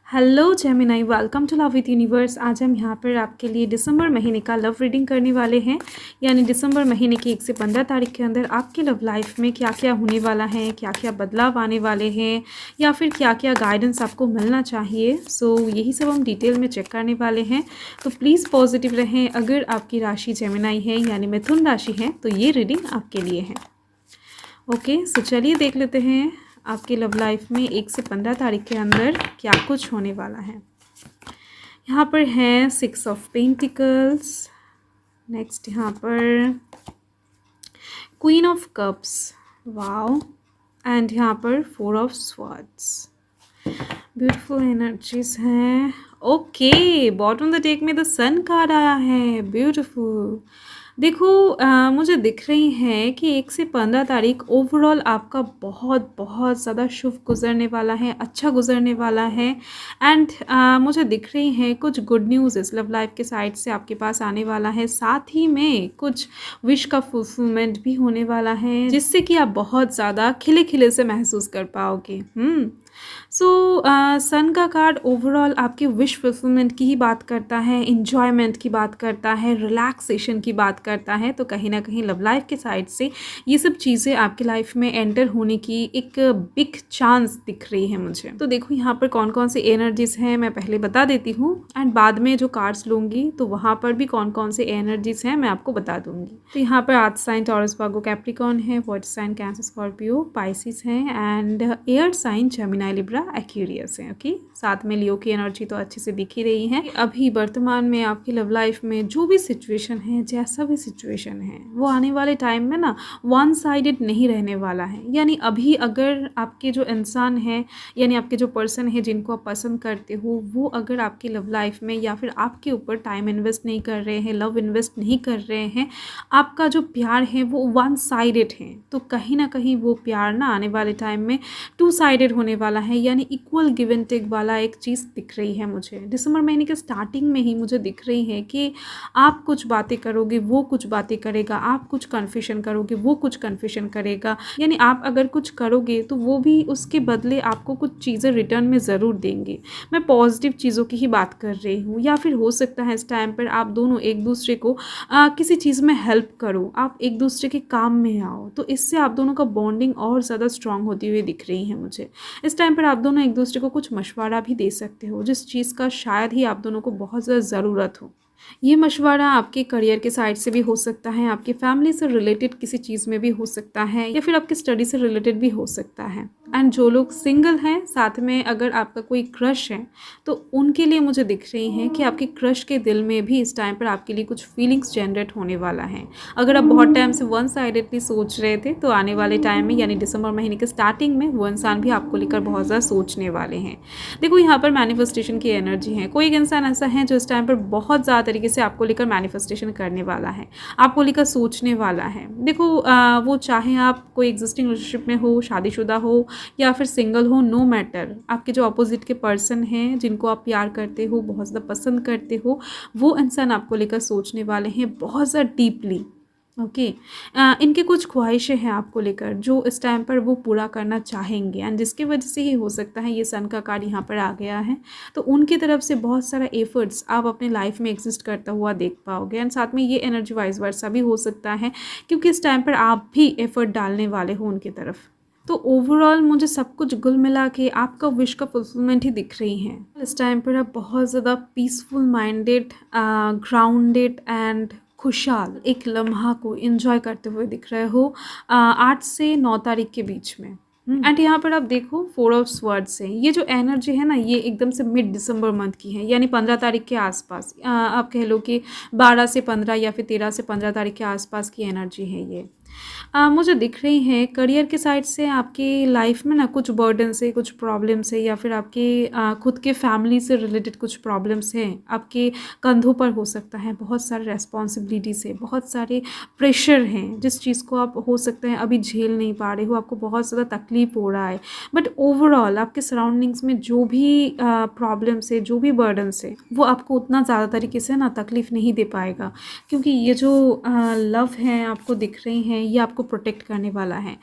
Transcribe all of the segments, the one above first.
Hello Gemini, welcome to love with universe. आज हम यहाँ पर आपके लिए दिसंबर महीने का लव रीडिंग करने वाले हैं। यानी दिसंबर महीने की 1 से 15 तारीख के अंदर आपकी लव लाइफ में क्या क्या होने वाला है, क्या क्या बदलाव आने वाले हैं, या फिर क्या क्या गाइडेंस आपको मिलना चाहिए। यही सब हम डिटेल में चेक करने वाले हैं। तो प्लीज़ पॉजिटिव रहें। अगर आपकी राशि जेमिनाई है यानी मिथुन राशि है तो ये रीडिंग आपके लिए है। ओके, चलिए देख लेते हैं आपकी लव लाइफ में 1 से 15 तारीख के अंदर क्या कुछ होने वाला है। यहाँ पर है 6 ऑफ पेंटिकल्स, नेक्स्ट यहाँ पर queen of cups, wow, and यहाँ पर 4 ऑफ स्वॉर्ड्स। ब्यूटीफुल एनर्जीज हैं। ओके, बॉटम द डेक में द सन कार्ड आया है। ब्यूटीफुल। देखो, मुझे दिख रही है कि 1 से 15 तारीख ओवरऑल आपका बहुत बहुत ज़्यादा शुभ गुजरने वाला है, अच्छा गुजरने वाला है। एंड मुझे दिख रही है कुछ गुड न्यूज़ इस लव लाइफ के साइड से आपके पास आने वाला है। साथ ही में कुछ विश का फुलफिलमेंट भी होने वाला है, जिससे कि आप बहुत ज़्यादा खिले खिले से महसूस कर पाओगे। सन का कार्ड ओवरऑल आपके विश फुलफिलमेंट की ही बात करता है, इंजॉयमेंट की बात करता है, रिलैक्सेशन की बात करता है। तो कहीं ना कहीं लव लाइफ के साइड से ये सब चीज़ें आपकी लाइफ में एंटर होने की एक बिग चांस दिख रही है मुझे। तो देखो यहाँ पर कौन कौन सी एनर्जीज हैं मैं पहले बता देती हूँ, एंड बाद में जो कार्ड्स लूँगी तो वहाँ पर भी कौन कौन से एनर्जीज हैं मैं आपको बता दूँगी। तो यहाँ पर earth sign Taurus Virgo Capricorn है, water sign Cancer Scorpio Pisces हैं, and air sign Gemini Libra Aquarius है। ओके, साथ में लियो की एनर्जी तो अच्छे से दिख ही रही है। अभी वर्तमान में आपकी लव लाइफ में जो भी सिचुएशन है, जैसा भी सिचुएशन है, वो आने वाले टाइम में ना वन साइडेड नहीं रहने वाला है। यानी अभी अगर आपके जो इंसान है, यानी आपके जो पर्सन है जिनको आप पसंद करते हो, वो अगर आपकी लव लाइफ में या फिर आपके ऊपर टाइम इन्वेस्ट नहीं कर रहे हैं, लव इन्वेस्ट नहीं कर रहे हैं, आपका जो प्यार है वो वन साइडेड है, तो कहीं ना कहीं वो प्यार ना आने वाले टाइम में टू साइडेड होने वाला है। यानी इक्वल गिव एंड टेक वाला एक चीज़ दिख रही है मुझे। दिसंबर महीने के स्टार्टिंग में ही मुझे दिख रही है कि आप कुछ बातें करोगे, वो कुछ बातें करेगा, आप कुछ कन्फेशन करोगे, वो कुछ कन्फेशन करेगा। यानी आप अगर कुछ करोगे तो वो भी उसके बदले आपको कुछ चीज़ें रिटर्न में ज़रूर देंगे। मैं पॉजिटिव चीज़ों की ही बात कर रही हूँ। या फिर हो सकता है इस टाइम पर आप दोनों एक दूसरे को किसी चीज़ में हेल्प करो, आप एक दूसरे के काम में आओ, तो इससे आप दोनों का बॉन्डिंग और ज़्यादा स्ट्रांग होती हुई दिख रही है मुझे। इस टाइम पर आप दोनों एक दूसरे को कुछ मशवरा भी दे सकते हो, जिस चीज़ का शायद ही आप दोनों को बहुत ज़्यादा ज़रूरत हो। ये मशवरा आपके करियर के साइड से भी हो सकता है, आपकी फैमिली से रिलेटेड किसी चीज़ में भी हो सकता है, या फिर आपकी स्टडी से रिलेटेड भी हो सकता है। एंड जो लोग सिंगल हैं, साथ में अगर आपका कोई क्रश है तो उनके लिए मुझे दिख रही है कि आपके क्रश के दिल में भी इस टाइम पर आपके लिए कुछ फीलिंग्स जनरेट होने वाला है। अगर आप बहुत टाइम से वन साइडेडली सोच रहे थे तो आने वाले टाइम में यानी दिसंबर महीने के स्टार्टिंग में वो इंसान भी आपको लेकर बहुत ज़्यादा सोचने वाले हैं। देखो यहाँ पर मैनिफेस्टेशन की एनर्जी है। कोई एक इंसान ऐसा है जो इस टाइम पर बहुत ज़्यादा तरीके से आपको लेकर मैनिफेस्टेशन करने वाला है, आपको लेकर सोचने वाला है। देखो वो चाहे आप कोई एग्जिस्टिंग रिलेशनशिप में हो, शादीशुदा हो या फिर सिंगल हो, नो मैटर, आपके जो अपोजिट के पर्सन हैं जिनको आप प्यार करते हो, बहुत ज़्यादा पसंद करते हो, वो इंसान आपको लेकर सोचने वाले हैं बहुत ज़्यादा डीपली। ओके, इनके कुछ ख्वाहिशें हैं आपको लेकर जो इस टाइम पर वो पूरा करना चाहेंगे, एंड जिसकी वजह से ही हो सकता है ये सन का कार्ड यहाँ पर आ गया है। तो उनकी तरफ से बहुत सारा एफर्ट्स आप अपने लाइफ में एग्जिस्ट करता हुआ देख पाओगे। एंड साथ में ये एनर्जी वाइज वर्सा भी हो सकता है, क्योंकि इस टाइम पर आप भी एफर्ट डालने वाले हो उनकी तरफ। तो ओवरऑल मुझे सब कुछ गुल मिला के आपका विश का फुलफिलमेंट ही दिख रही है। इस टाइम पर आप बहुत ज़्यादा पीसफुल माइंडेड, ग्राउंडेड एंड खुशहाल एक लम्हा को एंजॉय करते हुए दिख रहे हो 8 से 9 तारीख के बीच में। एंड यहाँ पर आप देखो 4 ऑफ स्वॉर्ड्स है। ये जो एनर्जी है ना, ये एकदम से मिड दिसंबर मंथ की है, यानी 15 तारीख के आसपास। आप कह लो कि 12 से 15 या फिर 13 से 15 तारीख के आसपास की एनर्जी है ये। मुझे दिख रही है करियर के साइड से आपकी लाइफ में ना कुछ बर्डन से, कुछ प्रॉब्लम्स है, या फिर आपके खुद के फैमिली से रिलेटेड कुछ प्रॉब्लम्स हैं, आपके कंधों पर हो सकता है बहुत सारे रेस्पॉन्सिबिलिटीज है, बहुत सारे प्रेशर हैं, जिस चीज़ को आप हो सकता है अभी झेल नहीं पा रहे हो, आपको बहुत ज़्यादा तकलीफ हो रहा है। बट ओवरऑल आपके सराउंडिंग्स में जो भी प्रॉब्लम्स है, जो भी बर्डन्स है, वो आपको उतना ज़्यादा तरीके से ना तकलीफ नहीं दे पाएगा, क्योंकि ये जो लव है आपको दिख रही हैं, ये आपको प्रोटेक्ट करने वाला है।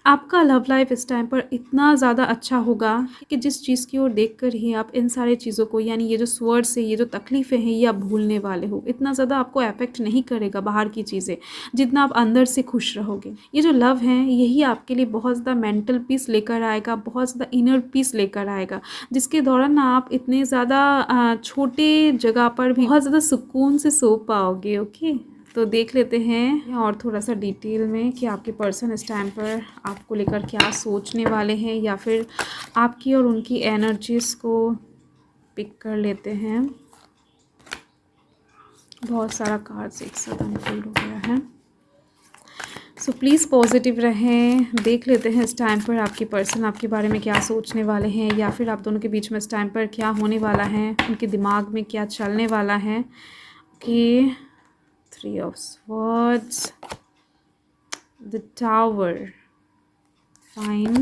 आपका लव लाइफ इस टाइम पर इतना ज़्यादा अच्छा होगा कि जिस चीज़ की ओर देखकर ही आप इन सारी चीज़ों को, यानी ये जो स्वर्ड्स है, ये जो तकलीफ़ें हैं, ये आप भूलने वाले हो। इतना ज़्यादा आपको अफेक्ट नहीं करेगा बाहर की चीज़ें, जितना आप अंदर से खुश रहोगे। ये जो लव है यही आपके लिए बहुत ज़्यादा मेंटल पीस लेकर आएगा, बहुत ज़्यादा इनर पीस लेकर आएगा, जिसके दौरान ना आप इतने ज़्यादा छोटे जगह पर भी बहुत ज़्यादा सुकून से सो पाओगे। ओके, तो देख लेते हैं और थोड़ा सा डिटेल में कि आपके पर्सन इस टाइम पर आपको लेकर क्या सोचने वाले हैं, या फिर आपकी और उनकी एनर्जीज़ को पिक कर लेते हैं। बहुत सारा कार्ड्स एक साथ अनफोल्ड हो गया है, सो प्लीज़ पॉजिटिव रहें। देख लेते हैं इस टाइम पर आपके पर्सन आपके बारे में क्या सोचने वाले हैं, या फिर आप दोनों के बीच में इस टाइम पर क्या होने वाला है, उनके दिमाग में क्या चलने वाला है। Okay, 3 of Swords, the Tower, fine,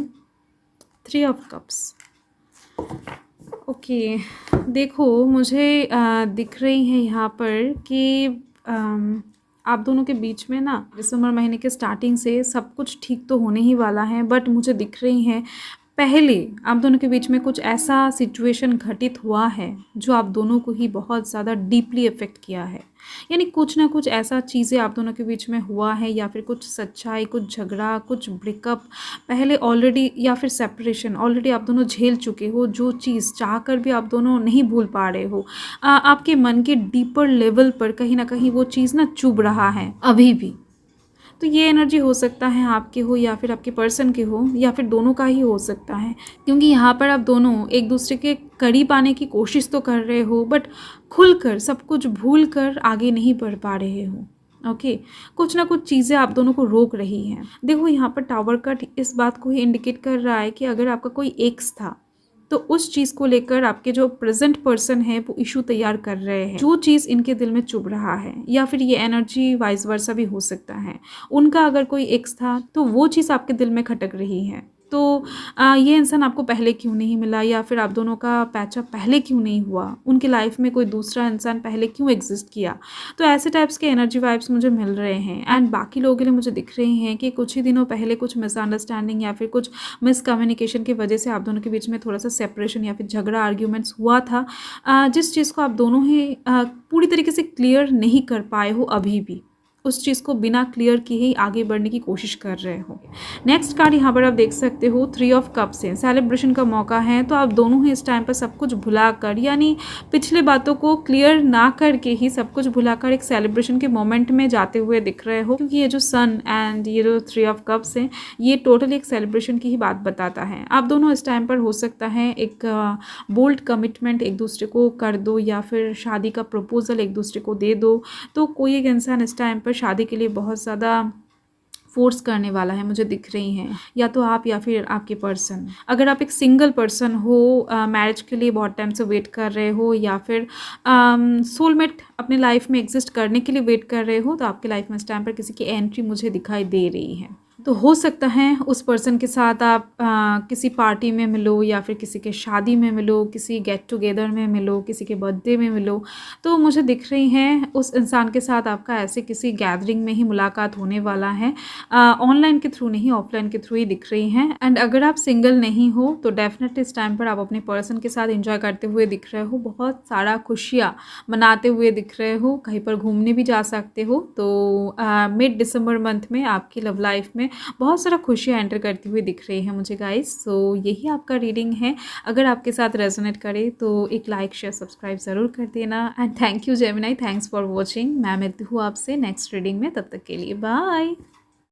3 of Cups. Okay, देखो मुझे दिख रही है यहाँ पर कि आप दोनों के बीच में ना दिसंबर महीने के स्टार्टिंग से सब कुछ ठीक तो होने ही वाला है, बट मुझे दिख रही है पहले आप दोनों के बीच में कुछ ऐसा सिचुएशन घटित हुआ है जो आप दोनों को ही बहुत ज़्यादा डीपली इफ़ेक्ट किया है। यानी कुछ ना कुछ ऐसा चीज़ें आप दोनों के बीच में हुआ है, या फिर कुछ सच्चाई, कुछ झगड़ा, कुछ ब्रेकअप पहले ऑलरेडी, या फिर सेपरेशन ऑलरेडी आप दोनों झेल चुके हो, जो चीज़ चाह कर भी आप दोनों नहीं भूल पा रहे हो। आपके मन के डीपर लेवल पर कहीं ना कहीं वो चीज़ ना चुभ रहा है अभी भी। तो ये एनर्जी हो सकता है आपके हो, या फिर आपके पर्सन के हो, या फिर दोनों का ही हो सकता है, क्योंकि यहाँ पर आप दोनों एक दूसरे के करीब आने की कोशिश तो कर रहे हो, बट खुलकर सब कुछ भूल कर आगे नहीं बढ़ पा रहे हो। ओके, कुछ ना कुछ चीज़ें आप दोनों को रोक रही हैं। देखो यहाँ पर टावर कार्ड इस बात को ही इंडिकेट कर रहा है कि अगर आपका कोई एक्स था तो उस चीज़ को लेकर आपके जो प्रेजेंट पर्सन है वो इशू तैयार कर रहे हैं, जो चीज़ इनके दिल में चुभ रहा है, या फिर ये एनर्जी वाइस वर्सा भी हो सकता है। उनका अगर कोई एक्स था तो वो चीज़ आपके दिल में खटक रही है। तो ये इंसान आपको पहले क्यों नहीं मिला, या फिर आप दोनों का पैचअप पहले क्यों नहीं हुआ, उनकी लाइफ में कोई दूसरा इंसान पहले क्यों एग्जिस्ट किया। तो ऐसे टाइप्स के एनर्जी वाइब्स मुझे मिल रहे हैं। एंड बाकी लोगों के लिए मुझे दिख रही हैं कि कुछ ही दिनों पहले कुछ मिसअंडरस्टैंडिंग या फिर कुछ मिसकम्युनिकेशन की वजह से आप दोनों के बीच में थोड़ा सा सेपरेशन या फिर झगड़ा, आर्ग्यूमेंट्स हुआ था, जिस चीज़ को आप दोनों ही पूरी तरीके से क्लियर नहीं कर पाए हो अभी भी। उस चीज़ को बिना क्लियर किए ही आगे बढ़ने की कोशिश कर रहे हो। नेक्स्ट कार्ड यहाँ पर आप देख सकते हो 3 ऑफ कप्स है। सेलिब्रेशन का मौका है, तो आप दोनों ही इस टाइम पर सब कुछ भुलाकर, यानी पिछले बातों को क्लियर ना करके ही सब कुछ भुलाकर एक सेलिब्रेशन के मोमेंट में जाते हुए दिख रहे हो, क्योंकि ये जो सन एंड ये जो 3 ऑफ कप्स हैं ये टोटली एक सेलिब्रेशन की ही बात बताता है। आप दोनों इस टाइम पर हो सकता है एक बोल्ड कमिटमेंट एक दूसरे को कर दो, या फिर शादी का प्रपोजल एक दूसरे को दे दो। तो कोई एक इंसान इस टाइम पर शादी के लिए बहुत ज़्यादा फोर्स करने वाला है, मुझे दिख रही हैं, या तो आप या फिर आपके पर्सन। अगर आप एक सिंगल पर्सन हो, मैरिज के लिए बहुत टाइम से वेट कर रहे हो, या फिर सोलमेट अपने लाइफ में एग्जिस्ट करने के लिए वेट कर रहे हो, तो आपके लाइफ में इस टाइम पर किसी की एंट्री मुझे दिखाई दे रही है। तो हो सकता है उस पर्सन के साथ आप किसी पार्टी में मिलो, या फिर किसी के शादी में मिलो, किसी गेट टुगेदर में मिलो, किसी के बर्थडे में मिलो। तो मुझे दिख रही हैं उस इंसान के साथ आपका ऐसे किसी गैदरिंग में ही मुलाकात होने वाला है, ऑनलाइन के थ्रू नहीं, ऑफलाइन के थ्रू ही दिख रही हैं। एंड अगर आप सिंगल नहीं हो तो डेफिनेटली इस टाइम पर आप अपने पर्सन के साथ एंजॉय करते हुए दिख रहे हो, बहुत सारा खुशियाँ मनाते हुए दिख रहे हो, कहीं पर घूमने भी जा सकते हो। तो मिड दिसंबर मंथ में आपकी लव लाइफ में बहुत सारा खुशियाँ एंटर करती हुई दिख रही हैं मुझे गाइस। सो यही आपका रीडिंग है। अगर आपके साथ रेजोनेट करे तो एक लाइक, शेयर, सब्सक्राइब ज़रूर कर देना। And thank you Gemini, thanks for watching. मैं मिलती हूँ आपसे नेक्स्ट रीडिंग में, तब तक के लिए बाय।